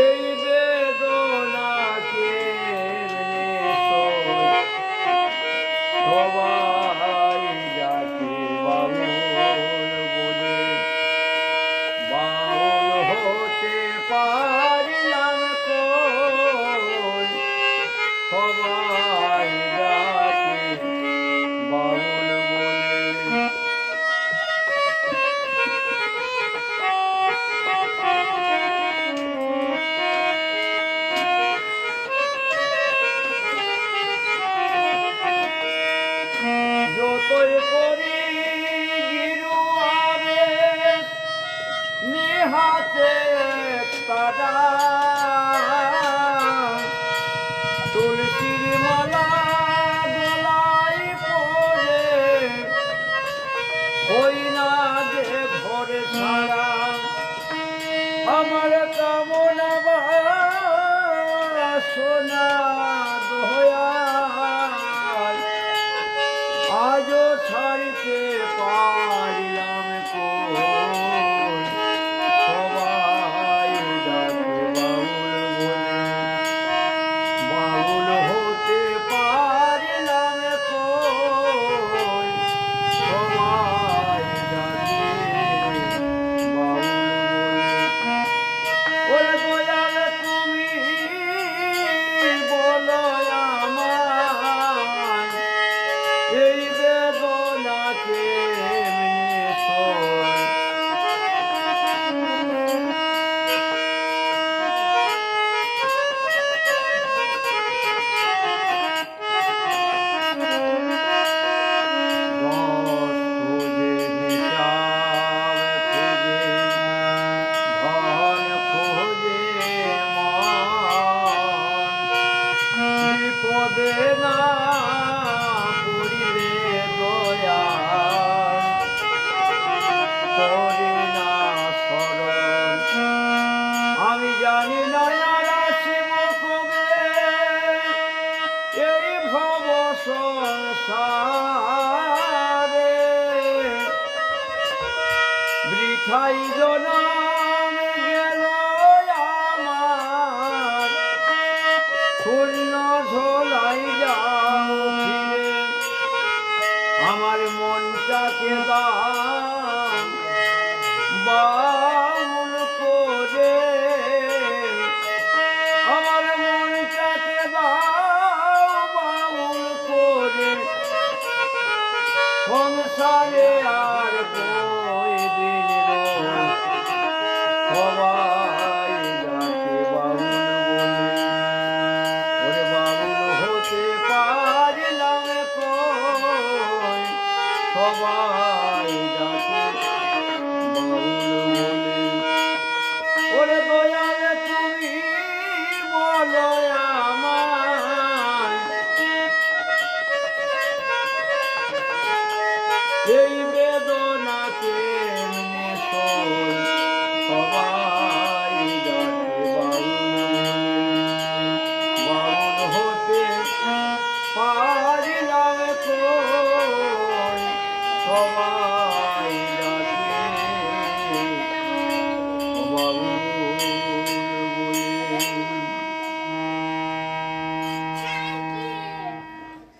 এই বেদনাকে সবাই যাকে বাউল বলে, বাউল হতে পারলাম কই, সবাই যাকে বাউল বলে। যতই করি গিরু আবেশ নিহাতে তারা, তুলসীর মালা গলায় পড়ে হই না যে ঘরে ছাড়া। আমার কামনা বাসনা দয়াল আজও ছাড়তে পারলাম কই, সবাই ডাকে বাউল বলে, বাউল হতে পারলাম কই, সবাই ডাকে বাউল বলে। ওরে দয়াল তুমি বলো আমায়, এই বেদনাকে এমনি সই। বিপদে না পড়িলে দয়াল করি না স্মরণ। আমি জানি না আর আসিব কবে এই ভব সংসারে, বৃথাই জনম গেল আমার, শূন্য ঝোলাই যাও ফিরে। আমার মনটাকে দাও বাউল করে, আমার মনটাকে দাও বাউল করে, সংসারে আর কই দিন সবাই যাকে বাউল বলে। ওরে বাউল হতে পারলাম কই, সবাই যাকে বাউল বলে। ওরে দয়াল তুমি বলো আমায়, এই বেদনাকে এমনি সই, সবাই যাকে বাউল বলে, বাউল হতে পারলাম কই, সবাই যাকে বাউল বলে।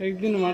একদিন